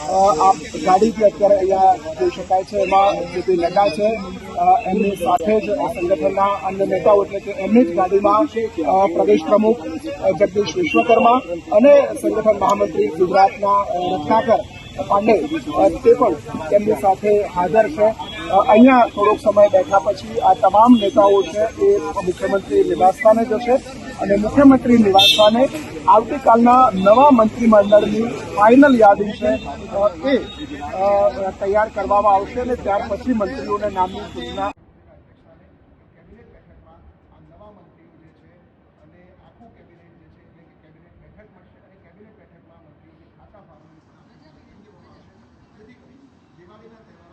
આ ગાડી જે અત્યારે અહીંયા જોઈ શકાય છે એમાં જેપી નડ્ડા છે, એમની સાથે જ સંગઠનના અન્ય નેતાઓ એટલે કે એમની જ ગાડીમાં પ્રદેશ પ્રમુખ જગદીશ વિશ્વકર્મા અને સંગઠન મહામંત્રી ગુજરાતના રત્નાકર પાંડે તે પણ તેમની સાથે હાજર છે। અહીંયા થોડોક સમય બેઠા પછી આ તમામ નેતાઓ છે એ મુખ્યમંત્રી નિવાસસ્થાને જશે અને મુખ્યમંત્રી નિવાસસ્થાને આવતીકાલના નવા મંત્રીમંડળની ફાઇનલ યાદી છે એ તૈયાર કરવામાં આવશે અને ત્યાર પછી મંત્રીઓને નામની સૂચના दिवाली